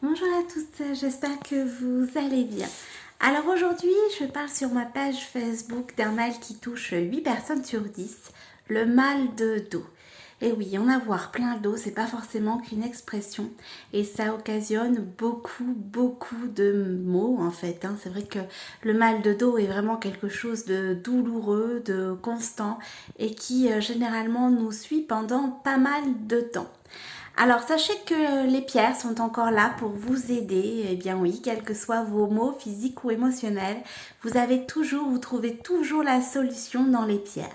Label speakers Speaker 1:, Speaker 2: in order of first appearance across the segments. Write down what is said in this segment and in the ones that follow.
Speaker 1: Bonjour à tous, j'espère que vous allez bien. Alors aujourd'hui, je parle sur ma page Facebook d'un mal qui touche 8 personnes sur 10, le mal de dos. Et oui, en avoir plein le dos, c'est pas forcément qu'une expression et ça occasionne beaucoup de maux en fait. C'est vrai que le mal de dos est vraiment quelque chose de douloureux, de constant et qui généralement nous suit pendant pas mal de temps. Alors sachez que les pierres sont encore là pour vous aider. Eh bien oui, quels que soient vos maux physiques ou émotionnels, vous trouvez toujours la solution dans les pierres.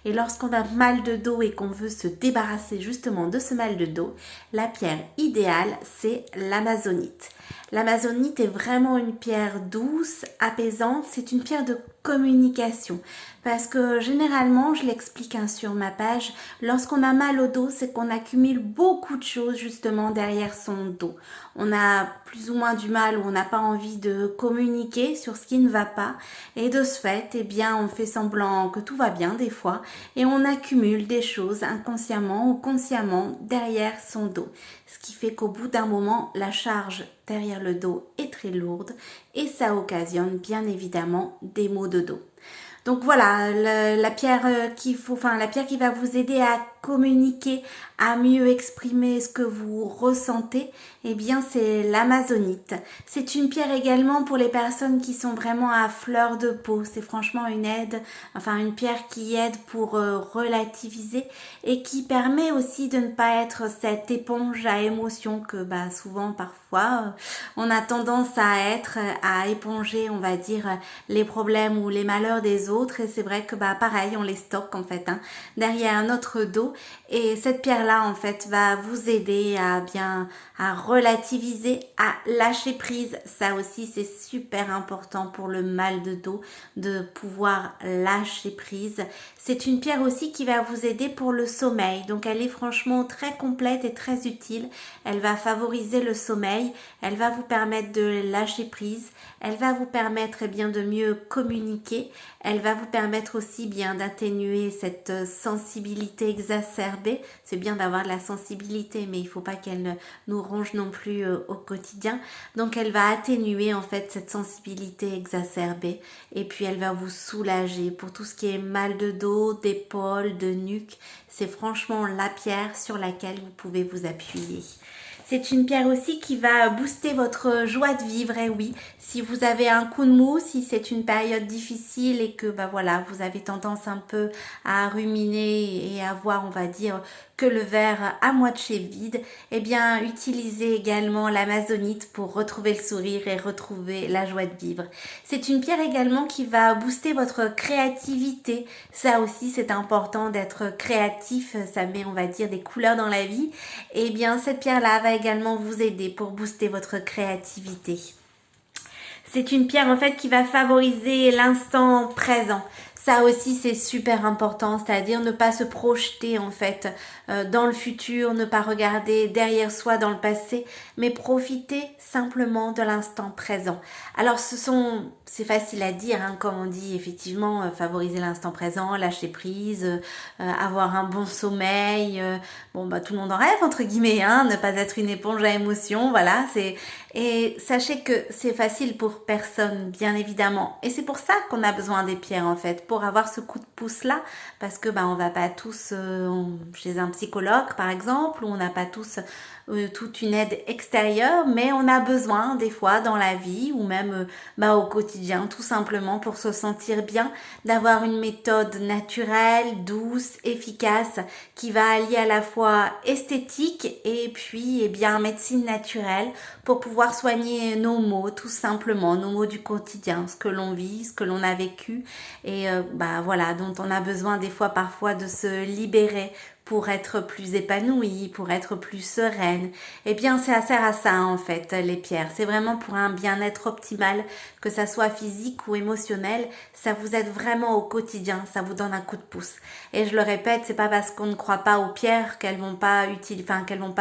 Speaker 1: Et lorsqu'on a mal de dos et qu'on veut se débarrasser justement de ce mal de dos, la pierre idéale, c'est l'amazonite. L'amazonite est vraiment une pierre douce, apaisante, c'est une pierre de communication. Parce que généralement, je l'explique sur ma page, lorsqu'on a mal au dos, c'est qu'on accumule beaucoup de choses justement derrière son dos. On a plus ou moins du mal ou on n'a pas envie de communiquer sur ce qui ne va pas. Et de ce fait, eh bien, on fait semblant que tout va bien des fois et on accumule des choses inconsciemment ou consciemment derrière son dos. Ce qui fait qu'au bout d'un moment, la charge derrière le dos est très lourde et ça occasionne bien évidemment des maux de dos. Donc voilà, la pierre la pierre qui va vous aider à communiquer, à mieux exprimer ce que vous ressentez, eh bien c'est l'amazonite. C'est une pierre également pour les personnes qui sont vraiment à fleur de peau. C'est franchement une pierre qui aide pour relativiser et qui permet aussi de ne pas être cette éponge à émotions que souvent parfois on a tendance à éponger, on va dire, les problèmes ou les malheurs des autres. Et c'est vrai que pareil, on les stocke en fait derrière notre dos. Et cette pierre-là, en fait, va vous aider à relativiser, à lâcher prise. Ça aussi, c'est super important pour le mal de dos, de pouvoir lâcher prise. C'est une pierre aussi qui va vous aider pour le sommeil. Donc, elle est franchement très complète et très utile. Elle va favoriser le sommeil. Elle va vous permettre de lâcher prise. Elle va vous permettre de mieux communiquer. Elle va vous permettre aussi d'atténuer cette sensibilité exacerbée. C'est bien d'avoir de la sensibilité, mais il ne faut pas qu'elle nous ronge non plus au quotidien. Donc elle va atténuer en fait cette sensibilité exacerbée et puis elle va vous soulager pour tout ce qui est mal de dos, d'épaule, de nuque. C'est franchement la pierre sur laquelle vous pouvez vous appuyer. C'est une pierre aussi qui va booster votre joie de vivre. Et oui, si vous avez un coup de mou, si c'est une période difficile et que vous avez tendance un peu à ruminer et à voir, on va dire, que le verre à moitié vide, eh bien utilisez également l'amazonite pour retrouver le sourire et retrouver la joie de vivre. C'est une pierre également qui va booster votre créativité. Ça aussi, c'est important d'être créatif. Ça met, on va dire, des couleurs dans la vie. Eh bien, cette pierre-là va également vous aider pour booster votre créativité. C'est une pierre en fait qui va favoriser l'instant présent. Ça aussi c'est super important, c'est-à-dire ne pas se projeter en fait dans le futur, ne pas regarder derrière soi dans le passé, mais profiter simplement de l'instant présent. Alors c'est facile à dire, comme on dit effectivement, favoriser l'instant présent, lâcher prise, avoir un bon sommeil, tout le monde en rêve entre guillemets, ne pas être une éponge à émotions, voilà, et sachez que c'est facile pour personne, bien évidemment. Et c'est pour ça qu'on a besoin des pierres, en fait, pour avoir ce coup de pouce-là. Parce que, on va pas tous chez un psychologue, par exemple, ou on n'a pas tous toute une aide extérieure, mais on a besoin, des fois, dans la vie, ou même au quotidien, tout simplement, pour se sentir bien, d'avoir une méthode naturelle, douce, efficace, qui va allier à la fois esthétique et puis, médecine naturelle, pour pouvoir soigner nos maux, tout simplement, nos maux du quotidien, ce que l'on vit, ce que l'on a vécu et dont on a besoin des fois parfois de se libérer pour être plus épanouie, pour être plus sereine. Eh bien, ça sert à ça en fait, les pierres. C'est vraiment pour un bien-être optimal, que ça soit physique ou émotionnel. Ça vous aide vraiment au quotidien, ça vous donne un coup de pouce. Et je le répète, c'est pas parce qu'on ne croit pas aux pierres qu'elles vont pas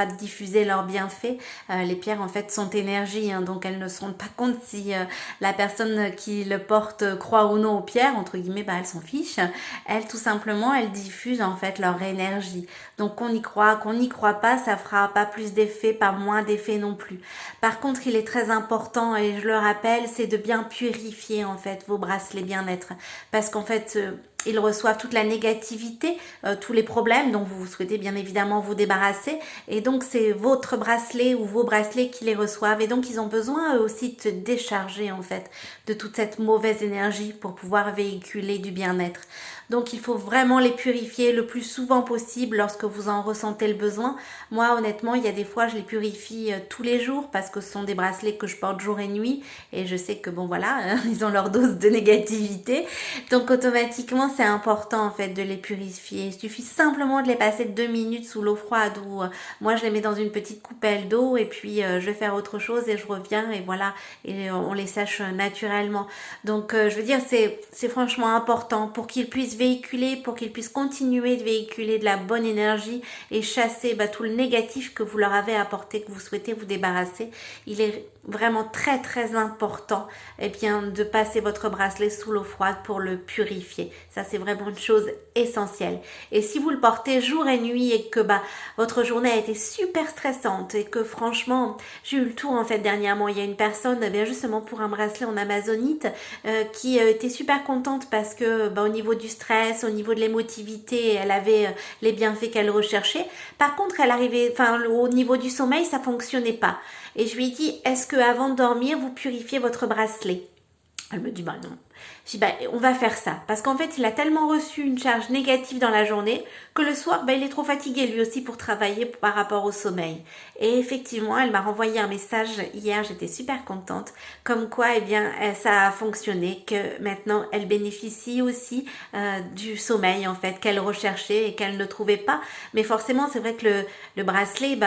Speaker 1: diffuser leurs bienfaits. Les pierres en fait sont énergie, donc elles ne se rendent pas compte si la personne qui le porte croit ou non aux pierres, entre guillemets, elle s'en fiche. Elles, tout simplement, elles diffusent en fait leur énergie. énergie. Donc qu'on y croit, qu'on n'y croit pas, ça fera pas plus d'effet, pas moins d'effet non plus. Par contre, il est très important, et je le rappelle, c'est de bien purifier en fait vos bracelets bien-être, parce qu'en fait ils reçoivent toute la négativité, tous les problèmes dont vous souhaitez bien évidemment vous débarrasser, et donc c'est votre bracelet ou vos bracelets qui les reçoivent, et donc ils ont besoin eux aussi de se décharger en fait de toute cette mauvaise énergie pour pouvoir véhiculer du bien-être. Donc il faut vraiment les purifier le plus souvent possible lorsque vous en ressentez le besoin. Moi honnêtement, il y a des fois je les purifie tous les jours parce que ce sont des bracelets que je porte jour et nuit, et je sais que bon voilà, ils ont leur dose de négativité. Donc automatiquement c'est important en fait de les purifier. Il suffit simplement de les passer 2 minutes sous l'eau froide, ou moi je les mets dans une petite coupelle d'eau, et puis je vais faire autre chose et je reviens, et voilà, et on les sèche naturellement. Donc je veux dire, c'est franchement important pour qu'ils puissent véhiculer, pour qu'ils puissent continuer de véhiculer de la bonne énergie et chasser tout le négatif que vous leur avez apporté, que vous souhaitez vous débarrasser. Il est vraiment très très important de passer votre bracelet sous l'eau froide pour le purifier. Ça c'est vraiment une chose essentielle. Et si vous le portez jour et nuit et que votre journée a été super stressante, et que franchement j'ai eu le tour en fait dernièrement, il y a une personne justement pour un bracelet en amazonite qui était super contente parce que au niveau du stress, au niveau de l'émotivité, elle avait les bienfaits qu'elle recherchait. Par contre elle arrivait, au niveau du sommeil ça fonctionnait pas. Et je lui ai dit, est-ce que avant de dormir, vous purifiez votre bracelet? Elle me dit, non. Je dis, on va faire ça. Parce qu'en fait, il a tellement reçu une charge négative dans la journée que le soir, il est trop fatigué lui aussi pour travailler par rapport au sommeil. Et effectivement, elle m'a renvoyé un message hier, j'étais super contente, comme quoi, ça a fonctionné, que maintenant, elle bénéficie aussi du sommeil, en fait, qu'elle recherchait et qu'elle ne trouvait pas. Mais forcément, c'est vrai que le bracelet,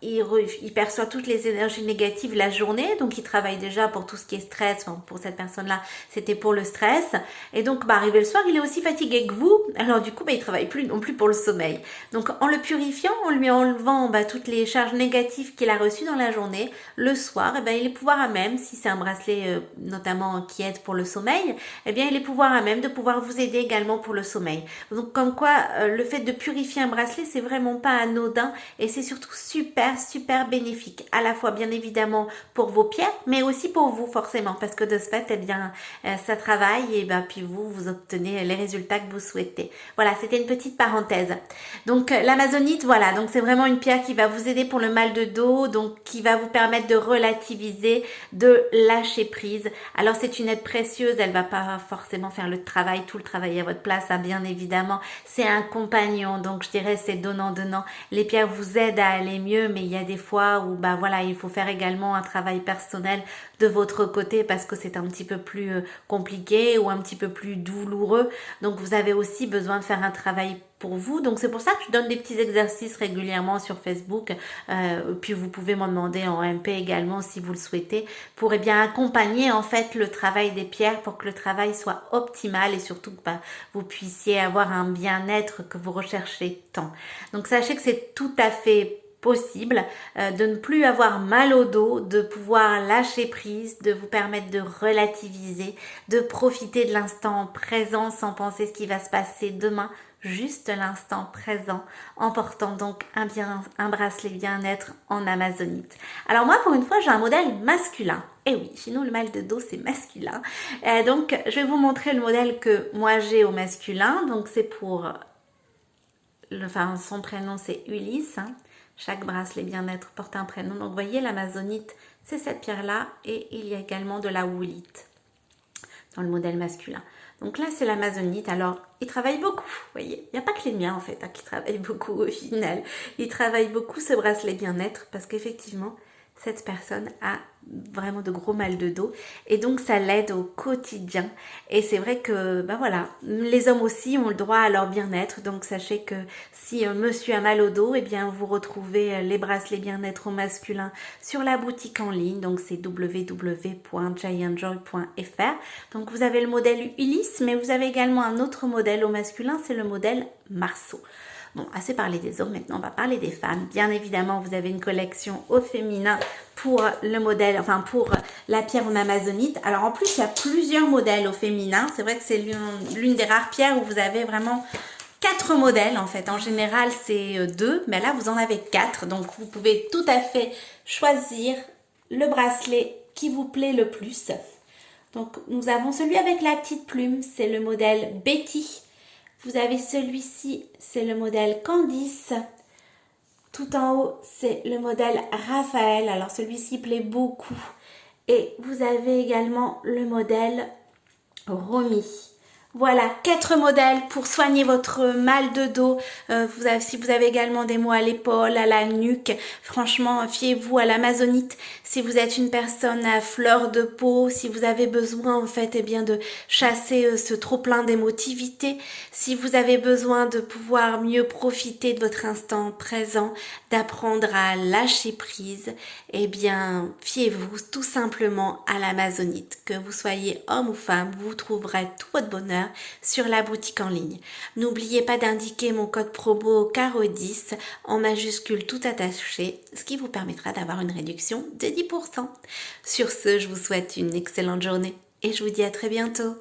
Speaker 1: il perçoit toutes les énergies négatives la journée, donc il travaille déjà pour tout ce qui est stress. Pour cette personne-là, c'était pour le stress, et donc arrivé le soir, il est aussi fatigué que vous, alors du coup il travaille plus non plus pour le sommeil. Donc en le purifiant, en lui enlevant toutes les charges négatives qu'il a reçues dans la journée, le soir, il est pouvoir à même, si c'est un bracelet notamment qui aide pour le sommeil, il est pouvoir à même de pouvoir vous aider également pour le sommeil. Donc comme quoi le fait de purifier un bracelet, c'est vraiment pas anodin, et c'est surtout super bénéfique, à la fois bien évidemment pour vos pieds, mais aussi pour vous forcément, parce que de ce fait ça travaille, et puis vous obtenez les résultats que vous souhaitez. Voilà, c'était une petite parenthèse. Donc l'amazonite, voilà, donc c'est vraiment une pierre qui va vous aider pour le mal de dos, donc qui va vous permettre de relativiser, de lâcher prise. Alors c'est une aide précieuse, elle va pas forcément faire tout le travail à votre place, bien évidemment. C'est un compagnon, donc je dirais c'est donnant-donnant. Les pierres vous aident à aller mieux, mais il y a des fois où il faut faire également un travail personnel de votre côté, parce que c'est un petit peu plus compliqué ou un petit peu plus douloureux. Donc vous avez aussi besoin de faire un travail pour vous. Donc c'est pour ça que je donne des petits exercices régulièrement sur Facebook. Puis vous pouvez m'en demander en MP également si vous le souhaitez, pour accompagner en fait le travail des pierres, pour que le travail soit optimal, et surtout que vous puissiez avoir un bien-être que vous recherchez tant. Donc sachez que c'est tout à fait possible de ne plus avoir mal au dos, de pouvoir lâcher prise, de vous permettre de relativiser, de profiter de l'instant présent sans penser ce qui va se passer demain, juste l'instant présent, en portant donc un bracelet bien-être en amazonite. Alors moi, pour une fois, j'ai un modèle masculin. Et oui, chez nous, le mal de dos, c'est masculin. Donc, je vais vous montrer le modèle que moi j'ai au masculin. Donc, c'est pour... son prénom, c'est Ulysse. Chaque bracelet bien-être porte un prénom. Donc, vous voyez, l'amazonite, c'est cette pierre-là. Et il y a également de la woolite dans le modèle masculin. Donc là, c'est l'amazonite. Alors, il travaille beaucoup, vous voyez. Il n'y a pas que les miens, en fait, qui travaillent beaucoup au final. Il travaille beaucoup ce bracelet bien-être parce qu'effectivement, cette personne a vraiment de gros mal de dos, et donc ça l'aide au quotidien. Et c'est vrai que les hommes aussi ont le droit à leur bien-être. Donc sachez que si monsieur a mal au dos, vous retrouvez les bracelets bien-être au masculin sur la boutique en ligne. Donc c'est www.giantjoy.fr. donc vous avez le modèle Ulysse, mais vous avez également un autre modèle au masculin, c'est le modèle Marceau. Bon, assez parlé des hommes, maintenant on va parler des femmes. Bien évidemment, vous avez une collection au féminin pour le modèle, pour la pierre en amazonite. Alors en plus, il y a plusieurs modèles au féminin. C'est vrai que c'est l'une des rares pierres où vous avez vraiment 4 modèles en fait. En général, c'est 2, mais là, vous en avez 4. Donc, vous pouvez tout à fait choisir le bracelet qui vous plaît le plus. Donc, nous avons celui avec la petite plume, c'est le modèle Betty. Vous avez celui-ci, c'est le modèle Candice. Tout en haut, c'est le modèle Raphaël. Alors, celui-ci plaît beaucoup. Et vous avez également le modèle Romy. Voilà, 4 modèles pour soigner votre mal de dos. Si vous avez également des maux à l'épaule, à la nuque, franchement, fiez-vous à l'amazonite. Si vous êtes une personne à fleur de peau, si vous avez besoin en fait de chasser ce trop-plein d'émotivité, si vous avez besoin de pouvoir mieux profiter de votre instant présent, d'apprendre à lâcher prise, fiez-vous tout simplement à l'amazonite. Que vous soyez homme ou femme, vous trouverez tout votre bonheur sur la boutique en ligne. N'oubliez pas d'indiquer mon code promo CARO10 en majuscule tout attaché, ce qui vous permettra d'avoir une réduction de 10%. Sur ce, je vous souhaite une excellente journée et je vous dis à très bientôt.